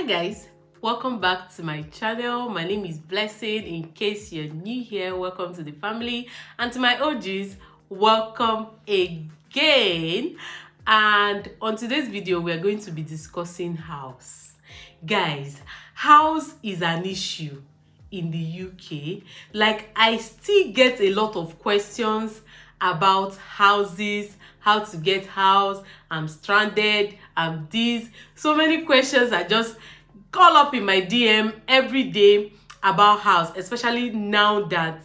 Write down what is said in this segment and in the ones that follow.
Guys, welcome back to my channel. My name is Blessing. In case you're new here, welcome to the family, and to my OGs, welcome again. And on today's video, we are going to be discussing house. Guys, house is an issue in the UK. Like, I still get a lot of questions about houses, how to get house, I'm stranded, I'm this. So many questions are just call up in my DM every day about house, especially now that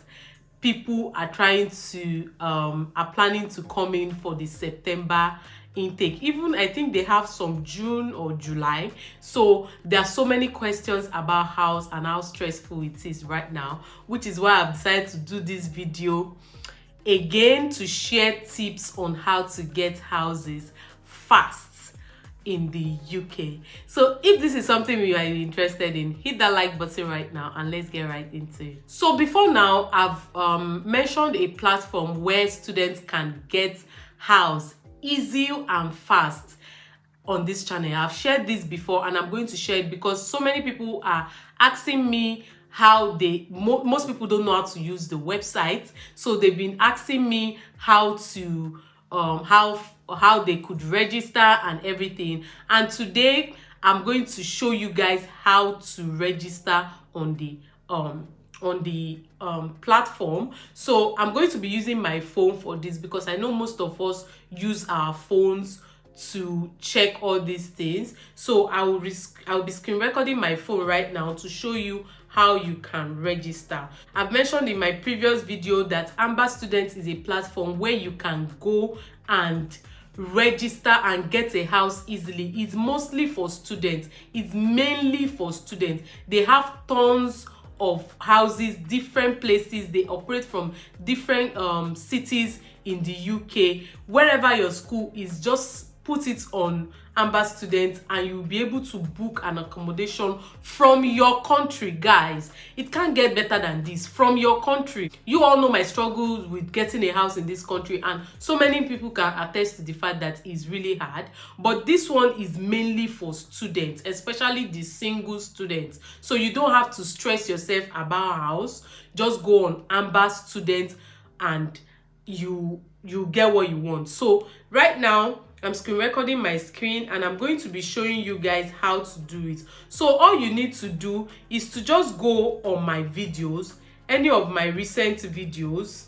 people are trying to are planning to come in for the September intake. Even I think they have some June or July. So there are so many questions about house and how stressful it is right now, which is why I've decided to do this video again to share tips on how to get houses fast in the UK. So if this is something you are interested in, hit that like button right now and let's get right into it. So before now, I've mentioned a platform where students can get house easy and fast on this channel. I've shared this before and I'm going to share it because so many people are asking me how they most people don't know how to use the website, so they've been asking me how to how they could register and everything. And today I'm going to show you guys how to register on the platform. So I'm going to be using my phone for this because I know most of us use our phones to check all these things. So I'll be screen recording my phone right now to show you how you can register. I've mentioned in my previous video that Amber Students is a platform where you can go and register and get a house easily. It's mostly for students. It's mainly for students. They have tons of houses, different places. They operate from different cities in the UK. Wherever your school is, just put it on Amber Students and you'll be able to book an accommodation from your country. Guys, it can't get better than this. From your country. You all know my struggles with getting a house in this country, and so many people can attest to the fact that it's really hard. But this one is mainly for students, especially the single students. So you don't have to stress yourself about a house. Just go on Amber Students and you get what you want. So right now I'm screen recording my screen and I'm going to be showing you guys how to do it. So all you need to do is to just go on my videos, any of my recent videos,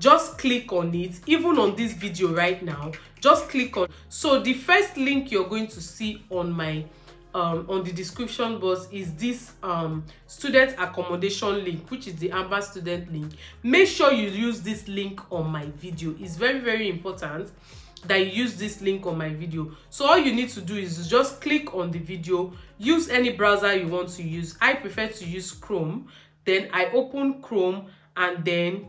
just click on it. Even on this video right now, just click on. So the first link you're going to see on my on the description box is this student accommodation link, which is the Amber Student link. Make sure you use this link on my video. It's very, very important that you use this link on my video. So all you need to do is just click on the video, use any browser you want to use. I prefer to use Chrome. Then I open Chrome and then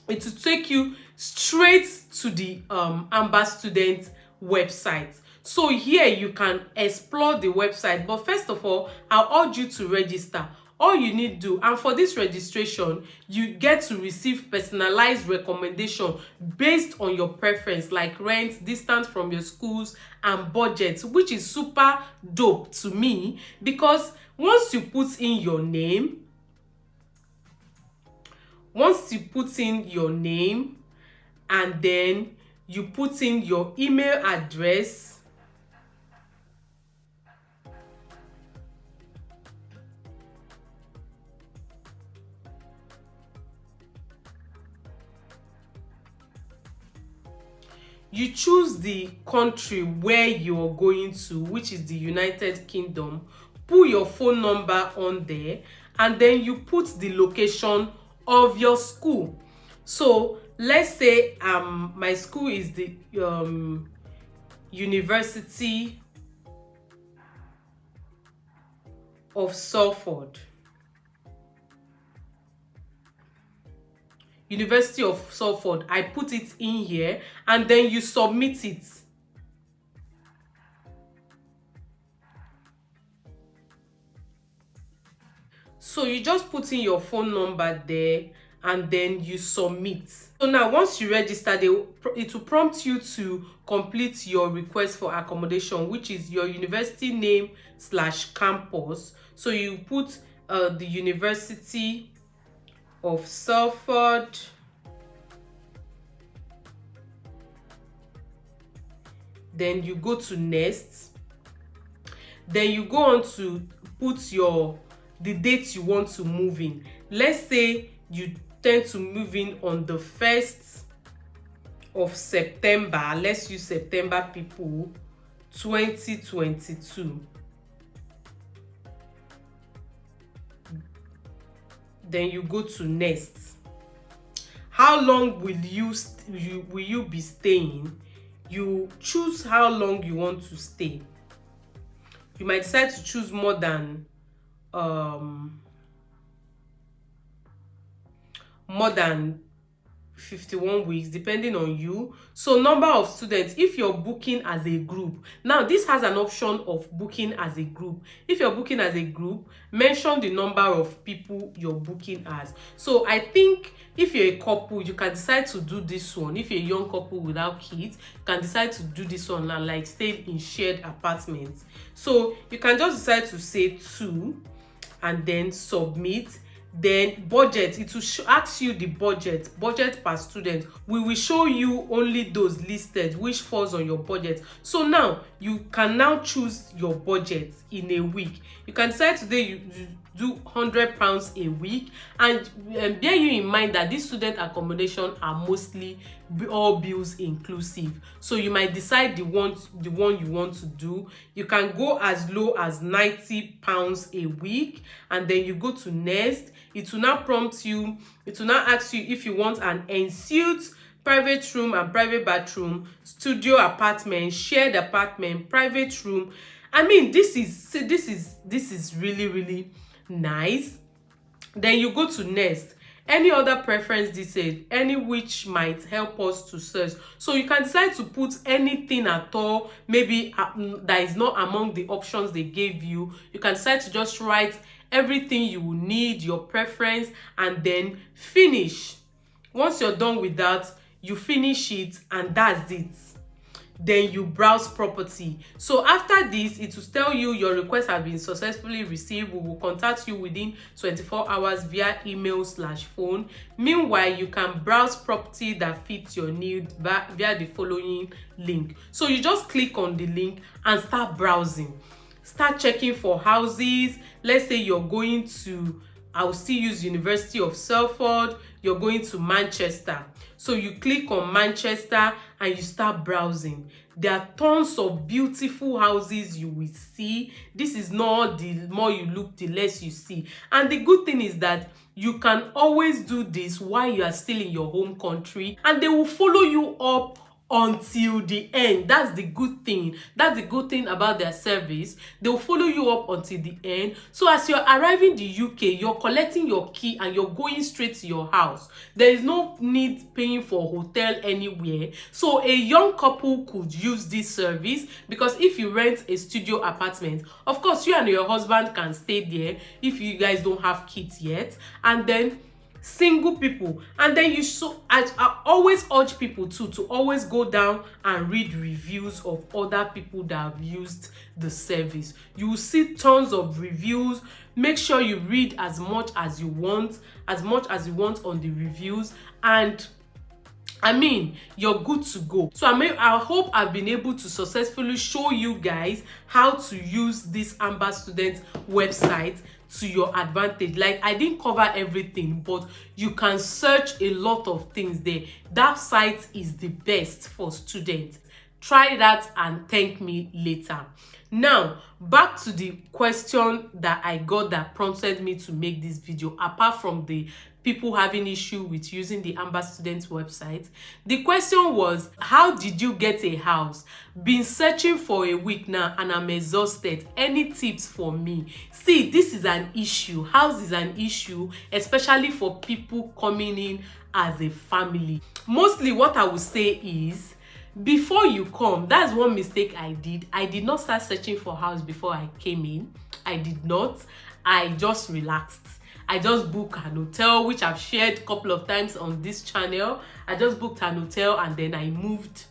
it will take you straight to the Amber Student website. So here you can explore the website, but first of all, I'll urge you to register. All you need to do, and for this registration, you get to receive personalized recommendation based on your preference, like rent, distance from your schools, and budget, which is super dope to me because once you put in your name, and then you put in your email address, you choose the country where you're going to, which is the United Kingdom. Put your phone number on there and then you put the location of your school. So let's say my school is the University of Salford. University of Salford. I put it in here and then you submit it. So you just put in your phone number there and then you submit. So now once you register, it will prompt you to complete your request for accommodation, which is your university name / campus. So you put the University of Salford, then you go to next, then you go on to put the date you want to move in. Let's say you tend to move in on the 1st of September. Let's use September, people, 2022. Then you go to next. How long will you be staying? You choose how long you want to stay. You might decide to choose more than 51 weeks, depending on you. So number of students, if you're booking as a group, now this has an option of booking as a group. If you're booking as a group, mention the number of people you're booking as. So I think if you're a couple, you can decide to do this one. If you're a young couple without kids, you can decide to do this one and like stay in shared apartments. So you can just decide to say 2 and then submit. Then budget, it will ask you the budget per student. We will show you only those listed which falls on your budget. So now you can now choose your budget in a week. You can decide today you do £100 a week, and bear you in mind that these student accommodation are mostly all bills inclusive. So you might decide the one you want to do. You can go as low as £90 a week, and then you go to next. It will now prompt you, it will now ask you if you want an ensuite, private room and private bathroom, studio apartment, shared apartment, private room. I mean, this is really, really nice. Then you go to next. Any other preference detail, any which might help us to search. So you can decide to put anything at all, maybe that is not among the options they gave you. You can decide to just write everything you will need, your preference, and then finish. Once you're done with that, you finish it, and that's it. Then you browse property. So after this, it will tell you your request has been successfully received. We will contact you within 24 hours via email / phone. Meanwhile, you can browse property that fits your need via the following link. So you just click on the link and start browsing. Start checking for houses. Let's say you're going to, I'll still use University of Salford. You're going to Manchester. So you click on Manchester and you start browsing. There are tons of beautiful houses you will see. This is not the more you look, the less you see. And the good thing is that you can always do this while you are still in your home country, and they will follow you up until the end. That's the good thing. That's the good thing about their service. They'll follow you up until the end. So as you're arriving the UK, you're collecting your key and you're going straight to your house. There is no need paying for a hotel anywhere. So a young couple could use this service, because if you rent a studio apartment, of course you and your husband can stay there if you guys don't have kids yet, and then single people. And then I always urge people to always go down and read reviews of other people that have used the service. You will see tons of reviews. Make sure you read as much as you want on the reviews, and I mean, you're good to go. So I hope I've been able to successfully show you guys how to use this Amber Student website to your advantage. Like, I didn't cover everything, but you can search a lot of things there. That site is the best for students. Try that and thank me later. Now, back to the question that I got that prompted me to make this video, apart from the people having issue with using the Amber Students website. The question was, how did you get a house? Been searching for a week now and I'm exhausted. Any tips for me? See, this is an issue. House is an issue, especially for people coming in as a family. Mostly what I would say is, before you come, that's one mistake I did. I did not start searching for house before I came in. I did not. I just relaxed. I just booked an hotel, which I've shared a couple of times on this channel. I just booked an hotel and then I moved.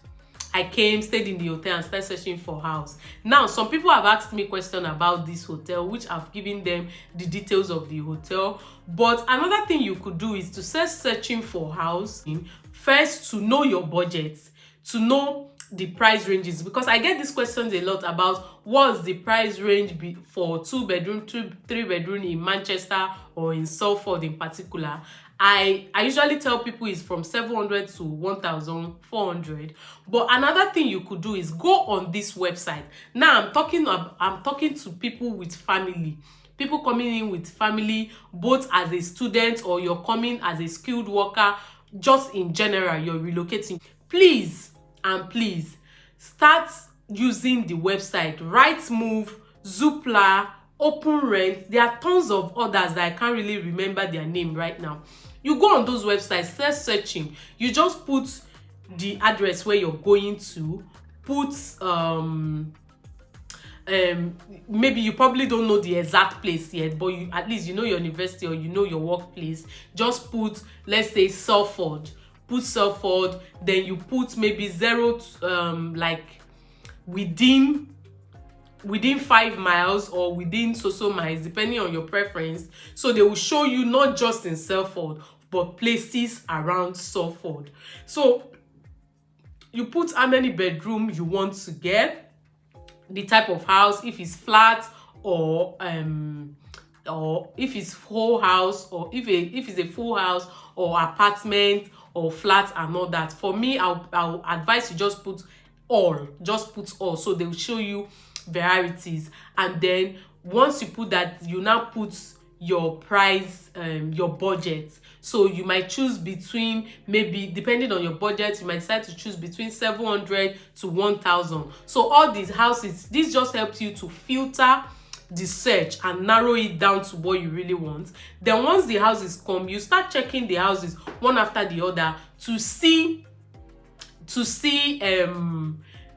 I came, stayed in the hotel and started searching for house. Now, some people have asked me questions about this hotel, which I've given them the details of the hotel. But another thing you could do is to start searching for house first, to know your budget, to know the price ranges, because I get these questions a lot about what's the price range for 2-bedroom, 3-bedroom in Manchester or in Salford in particular. I usually tell people it's from 700 to 1,400. But another thing you could do is go on this website. Now I'm talking to people with family. People coming in with family, both as a student or you're coming as a skilled worker, just in general, you're relocating. Please and please start using the website Rightmove, Zoopla, Open Rent. There are tons of others that I can't really remember their name right now. You go on those websites, start searching. You just put the address where you're going to, put maybe you probably don't know the exact place yet, but you at least you know your university or you know your workplace. Just put, let's say, Salford. Put Salford, then you put maybe 0 like within 5 miles or within so miles, depending on your preference. So they will show you not just in Salford but places around Salford. So you put how many bedroom you want to get, the type of house, if it's flat or if it's whole house, or if it's a full house or apartment or flat and all that. For me, I'll advise you just put all. So they will show you varieties, and then once you put that, you now put your price, your budget. So you might choose between, maybe depending on your budget, you might decide to choose between 700 to 1,000. So all these houses, this just helps you to filter the search and narrow it down to what you really want. Then once the houses come, you start checking the houses one after the other to see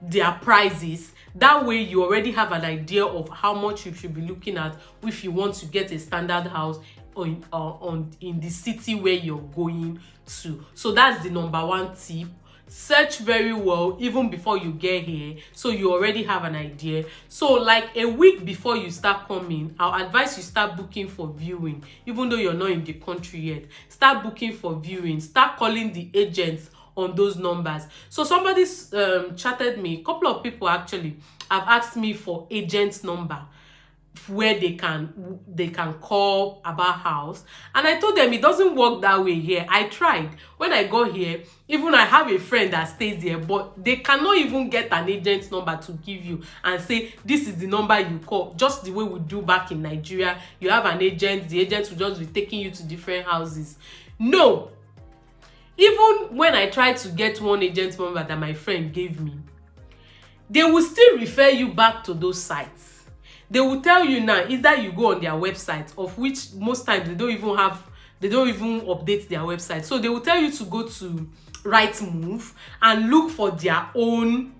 their prices. That way you already have an idea of how much you should be looking at if you want to get a standard house in the city where you're going to. So that's the number one tip. Search very well even before you get here, so you already have an idea. So like a week before you start coming, I'll advise you start booking for viewing. Even though you're not in the country yet, start booking for viewing. Start calling the agents on those numbers. So somebody chatted me, a couple of people actually have asked me for agent's number where they can call about house, and I told them it doesn't work that way here. I tried. When I got here, even I have a friend that stays there, but they cannot even get an agent's number to give you and say this is the number you call, just the way we do back in Nigeria. You have an agent, the agent will just be taking you to different houses. No, even when I tried to get one agent's number that my friend gave me, they will still refer you back to those sites. They will tell you now, either you go on their website, of which most times they don't even update their website. So they will tell you to go to Rightmove and look for their own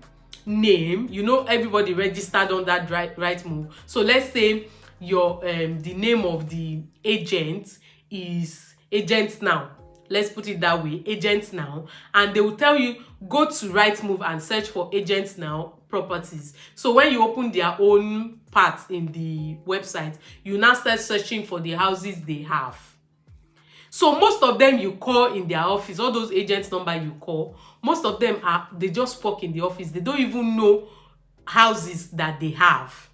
name. You know, everybody registered on that Rightmove. So let's say your the name of the agent is Agents Now. Let's put it that way, Agents Now. And they will tell you, go to Rightmove and search for Agents Now properties. So when you open their own part in the website, you now start searching for the houses they have. So most of them you call in their office, all those agents number you call, most of them they just work in the office. They don't even know houses that they have.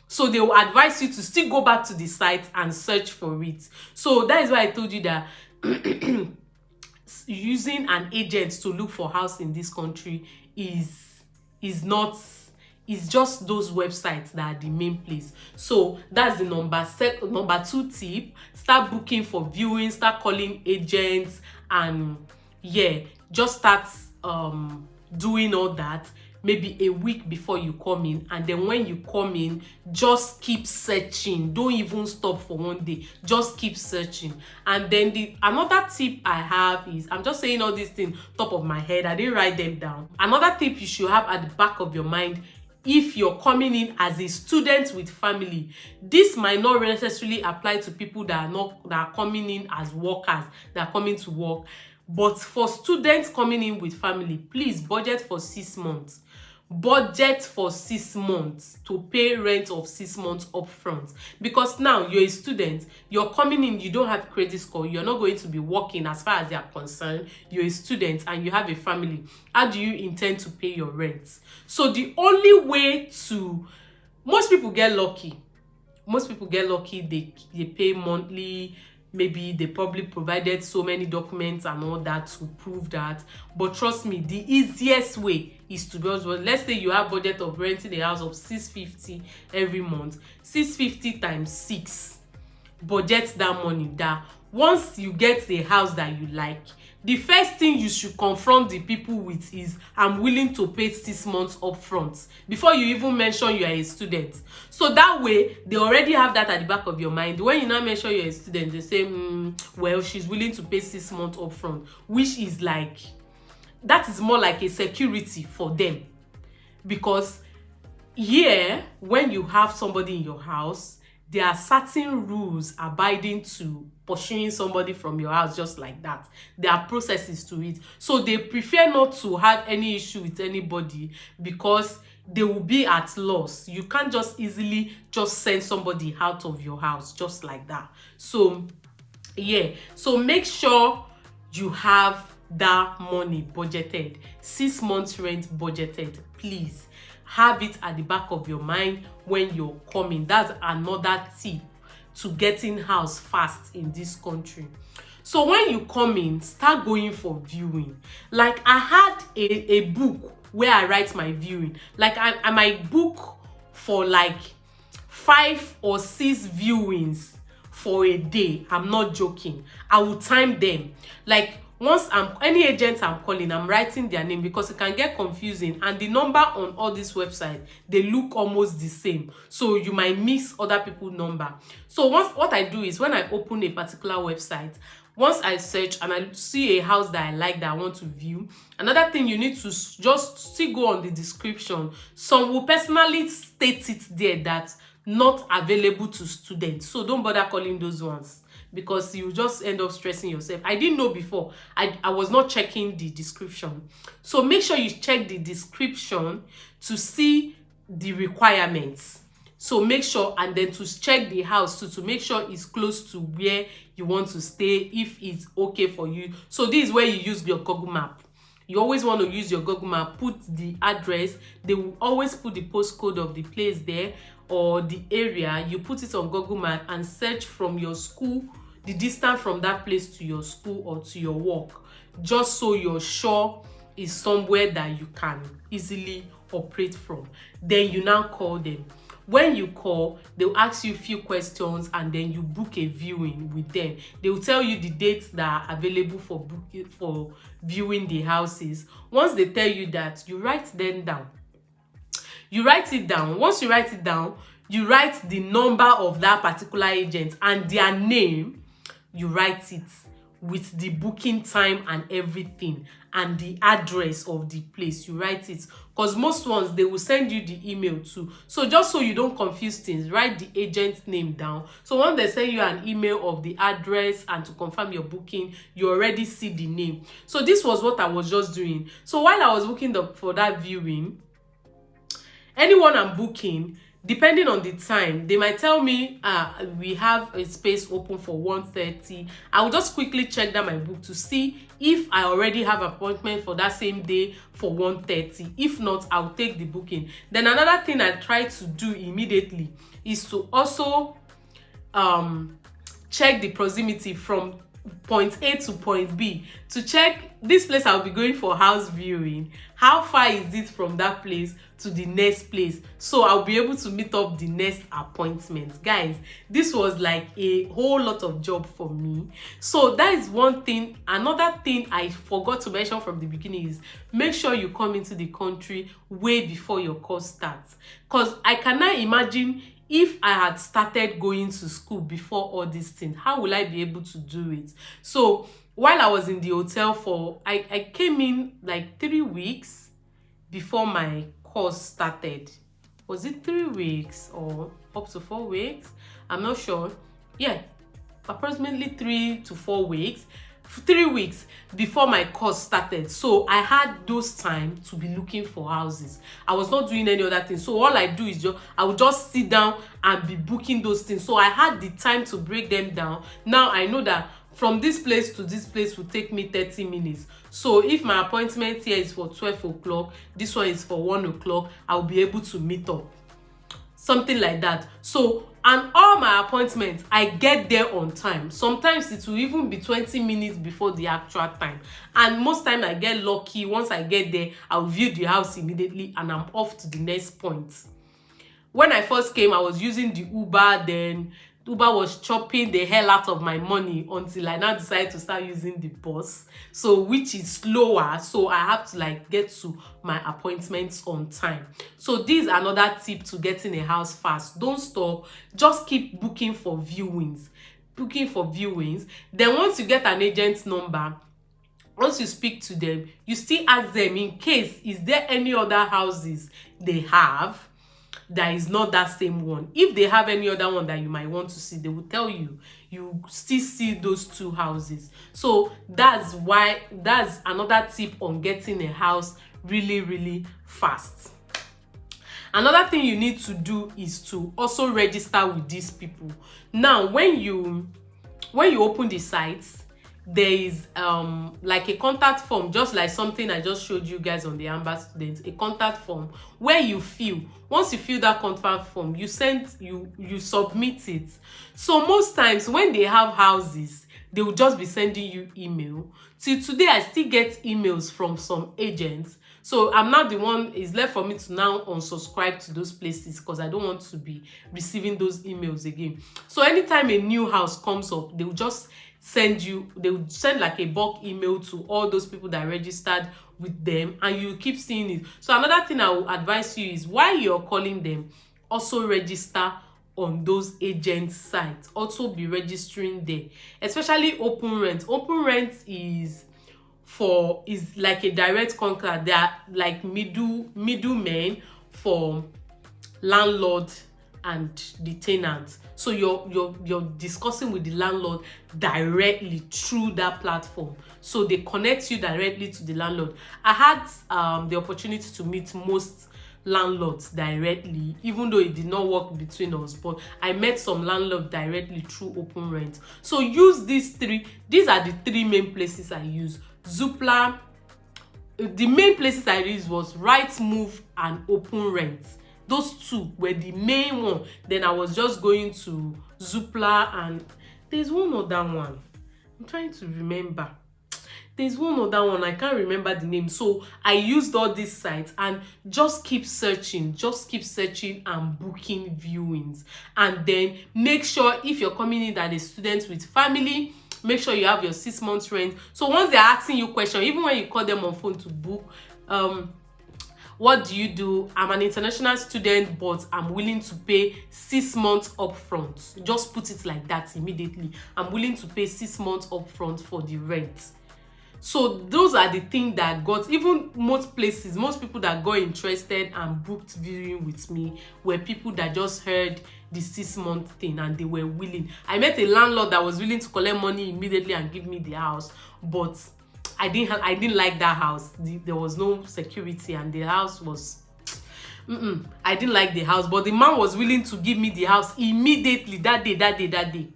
So they will advise you to still go back to the site and search for it. So that is why I told you that using an agent to look for house in this country is just those websites that are the main place. So that's the number 2 tip. Start booking for viewing, start calling agents, and yeah, just start doing all that maybe a week before you come in. And then when you come in, just keep searching. Don't even stop for one day, just keep searching. And then another tip I have is, I'm just saying all these things top of my head, I didn't write them down. Another tip you should have at the back of your mind if you're coming in as a student with family. This might not necessarily apply to people that are coming in as workers, that are coming to work. But for students coming in with family, please budget for 6 months. Budget for 6 months to pay rent of 6 months upfront, because now you're a student, you're coming in, you don't have credit score, you're not going to be working as far as they are concerned. You're a student and you have a family. How do you intend to pay your rent? So the only way to, most people get lucky, they pay monthly. Maybe they probably provided so many documents and all that to prove that. But trust me, the easiest way is to just, well, let's say you have budget of renting a house of 650 every month. 650 times 6. Budget that money. That once you get a house that you like, the first thing you should confront the people with is, I'm willing to pay 6 months upfront, before you even mention you are a student. So that way, they already have that at the back of your mind. When you now mention you're a student, they say, well, she's willing to pay 6 months upfront, which is like, that is more like a security for them. Because here, when you have somebody in your house, there are certain rules abiding to pursuing somebody from your house just like that. There are processes to it. So they prefer not to have any issue with anybody, because they will be at loss. You can't just easily just send somebody out of your house just like that. So yeah, so make sure you have that money budgeted. 6 months rent budgeted. Please have it at the back of your mind when you're coming. That's another tip to getting house fast in this country. So when you come in, start going for viewing. Like, I had a book where I write my viewing. Like, I might book for like 5 or 6 viewings for a day. I'm not joking. I will time them. Like, once any agent I'm calling, I'm writing their name, because it can get confusing, and the number on all these websites, they look almost the same, so you might miss other people's number. So what I do is, when I open a particular website, once I search and I see a house that I like, that I want to view, another thing you need to just still go on the description. Some will personally state it there that not available to students, so don't bother calling those ones, because you just end up stressing yourself. I didn't know before. I was not checking the description. So make sure you check the description to see the requirements. So make sure, and then to check the house too, to make sure it's close to where you want to stay, if it's okay for you. So this is where you use your Google map. You always want to use your Google map, put the address. They will always put the postcode of the place there, or the area. You put it on Google map and search from your school, the distance from that place to your school or to your work, just so you're sure it's somewhere that you can easily operate from. Then you now call them. When you call, they'll ask you a few questions, and then you book a viewing with them. They will tell you the dates that are available for viewing the houses. Once they tell you that, you write them down. You write it down. Once you write it down, you write the number of that particular agent and their name. You write it with the booking time and everything, and the address of the place. You write it, because most ones, they will send you the email too. So just so you don't confuse things, write the agent's name down. So when they send you an email of the address and to confirm your booking, you already see the name. So this was what I was just doing. So while I was booking for that viewing, anyone I'm booking, depending on the time, they might tell me, we have a space open for 1:30. I will just quickly check that my book to see if I already have appointment for that same day for 1:30. If not, I'll take the booking. Then another thing I try to do immediately is to also check the proximity from point A to point B, to check this place I'll be going for house viewing. How far is it from that place to the next place, so I'll be able to meet up the next appointment. Guys, this was like a whole lot of job for me. So that is one thing. Another thing I forgot to mention from the beginning is, make sure you come into the country way before your course starts, because I cannot imagine if I had started going to school before all these things, how will I be able to do it? So while I was in the hotel I came in like 3 weeks before my course started. was it 3 weeks or up to 4 weeks? I'm not sure. Yeah, approximately 3 to 4 weeks, 3 weeks before my course started. So I had those time to be looking for houses. I was not doing any other thing. So all I do is I would just sit down and be booking those things. So I had the time to break them down. Now I know that from this place to this place will take me 30 minutes. So if my appointment here is for 12 o'clock, this one is for 1 o'clock, I'll be able to meet up. Something like that. So, and all my appointments, I get there on time. Sometimes it will even be 20 minutes before the actual time. And most time I get lucky. Once I get there, I'll view the house immediately and I'm off to the next point. When I first came, I was using the Uber. Then Uber was chopping the hell out of my money until I now decided to start using the bus. So which is slower. So I have to like get to my appointments on time. So this is another tip to getting a house fast. Don't stop. Just keep booking for viewings. Booking for viewings. Then once you get an agent's number, once you speak to them, you still ask them in case, is there any other houses they have that is not that same one. If they have any other one that you might want to see, they will tell you. You still see those two houses. So that's another tip on getting a house really fast. Another thing you need to do is to also register with these people. Now when you open the sites, there is like a contact form, just like something I just showed you guys on the Amber Students, a contact form where you fill. Once you fill that contact form, you submit it. So most times when they have houses, they will just be sending you email. Till today, I still get emails from some agents. So I'm not the one. It's left for me to now unsubscribe to those places because I don't want to be receiving those emails again. So anytime a new house comes up, they will just they would send like a bulk email to all those people that registered with them, and you keep seeing it. So another thing I will advise you is while you're calling them, also register on those agent sites. Also be registering there, especially open rent. Open rent is like a direct contract. They are like middlemen for landlord and the tenant. So you're discussing with the landlord directly through that platform. So they connect you directly to the landlord. I had the opportunity to meet most landlords directly, even though it did not work between us, but I met some landlords directly through open rent. So use these three. These are the three main places I use. Zoopla. The main places I used was Rightmove and open rent. Those two were the main one. Then I was just going to Zoopla, and there's one other one. I'm trying to remember. There's one other one. I can't remember the name. So I used all these sites and just keep searching. Just keep searching and booking viewings. And then make sure if you're coming in as a student with family, make sure you have your 6 months rent. So once they're asking you questions, even when you call them on phone to book, what do you do? I'm an international student, but I'm willing to pay 6 months upfront. Just put it like that immediately. I'm willing to pay 6 months upfront for the rent. So those are the things that got, even most places, most people that got interested and booked viewing with me were people that just heard the 6 month thing and they were willing. I met a landlord that was willing to collect money immediately and give me the house, but I didn't like that house. There was no security and the house was I didn't like the house, but the man was willing to give me the house immediately that day.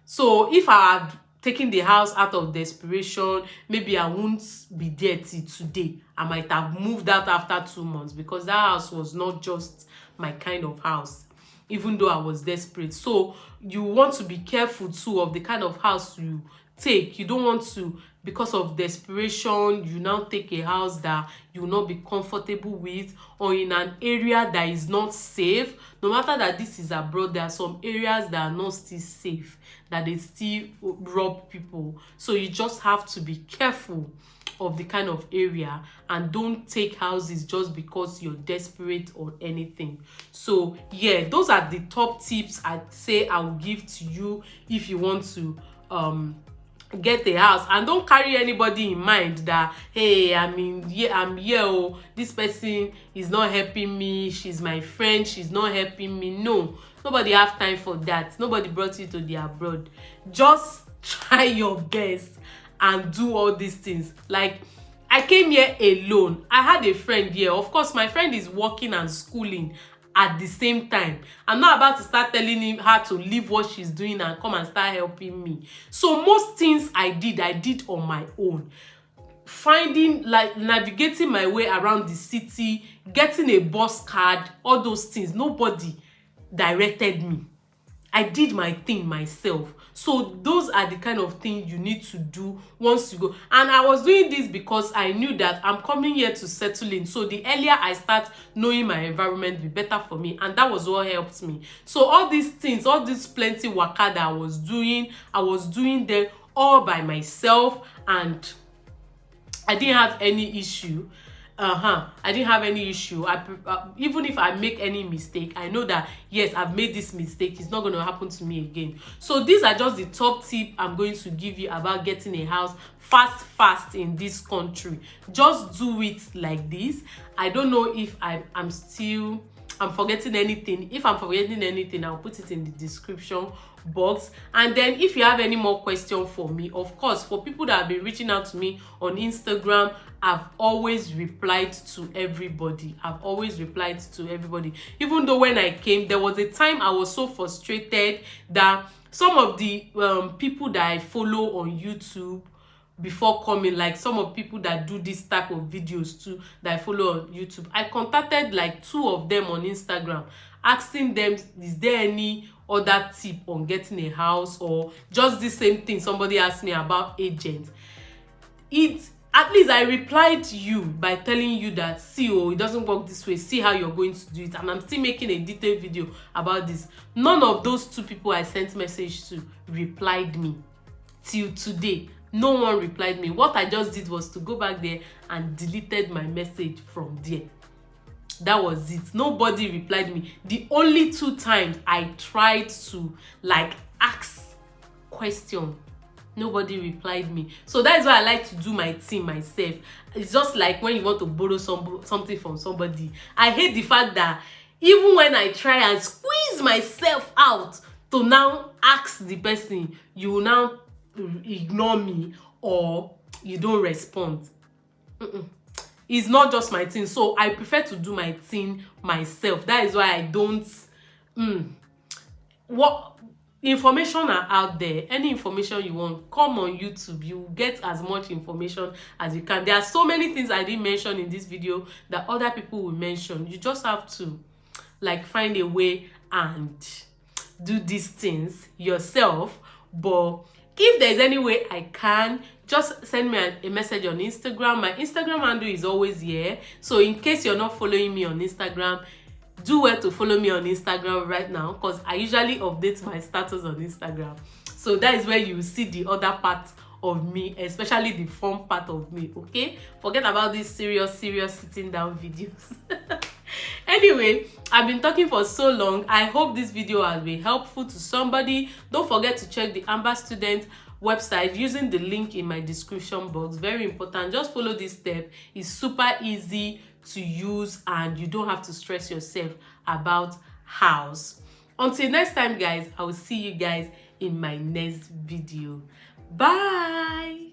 So if I had taken the house out of desperation, maybe I won't be there till today. I might have moved out after 2 months because that house was not just my kind of house, even though I was desperate. So you want to be careful too of the kind of house you take. You don't want to, because of desperation, you now take a house that you will not be comfortable with, or in an area that is not safe. No matter that this is abroad, there are some areas that are not still safe, that they still rob people. So you just have to be careful of the kind of area and don't take houses just because you're desperate or anything. So yeah, those are the top tips I'd say I will give to you if you want to get a house, and don't carry anybody in mind that, hey, I'm here, oh, this person is not helping me, she's my friend, she's not helping me. No, nobody have time for that. Nobody brought you to the abroad. Just try your best and do all these things. Like, I came here alone. I had a friend here. Of course, my friend is working and schooling at the same time. I'm not about to start telling her to leave what she's doing and come and start helping me. So most things I did on my own. Finding, like, navigating my way around the city, getting a bus card, all those things. Nobody directed me. I did my thing myself. So those are the kind of things you need to do once you go. And I was doing this because I knew that I'm coming here to settle in. So the earlier I start knowing my environment, the better for me. And that was what helped me. So all these things, all this plenty waka that I was doing them all by myself, and I didn't have any issue. I didn't have any issue. Even if I make any mistake, I know that yes, I've made this mistake, it's not going to happen to me again. So these are just the top tip I'm going to give you about getting a house fast in this country. Just do it like this. I don't know if I'm forgetting anything. If I'm forgetting anything, I'll put it in the description box. And then if you have any more questions for me, of course, for people that have been reaching out to me on Instagram, I've always replied to everybody. Even though when I came, there was a time I was so frustrated that some of the people that I follow on YouTube before coming, like some of people that do this type of videos too that I follow on YouTube, I contacted like 2 of them on Instagram, asking them, is there any other tip on getting a house, or just the same thing somebody asked me about agents. At least I replied to you by telling you that, see, oh, it doesn't work this way, see how you're going to do it, and I'm still making a detailed video about this. None of those 2 people I sent message to replied me till today. No one replied me. What I just did was to go back there and deleted my message from there. That was it. Nobody replied me. The only 2 times I tried to like ask question, nobody replied me. So that's why I like to do my thing myself. It's just like when you want to borrow something from somebody. I hate the fact that even when I try and squeeze myself out to now ask the person, you will now ignore me or you don't respond. It's not just my thing. So I prefer to do my thing myself. That is why I don't what information are out there. Any information you want, come on YouTube, you get as much information as you can. There are so many things I didn't mention in this video that other people will mention. You just have to like find a way and do these things yourself. But if there's any way I can, just send me a message on Instagram. My Instagram handle is always here. So in case you're not following me on Instagram, do well to follow me on Instagram right now, because I usually update my status on Instagram. So that is where you will see the other part of me, especially the fun part of me, okay? Forget about these serious sitting down videos. Anyway, I've been talking for so long. I hope this video has been helpful to somebody. Don't forget to check the Amber Student website using the link in my description box. Very important. Just follow this step. It's super easy to use and you don't have to stress yourself about house. Until next time, guys, I will see you guys in my next video. Bye.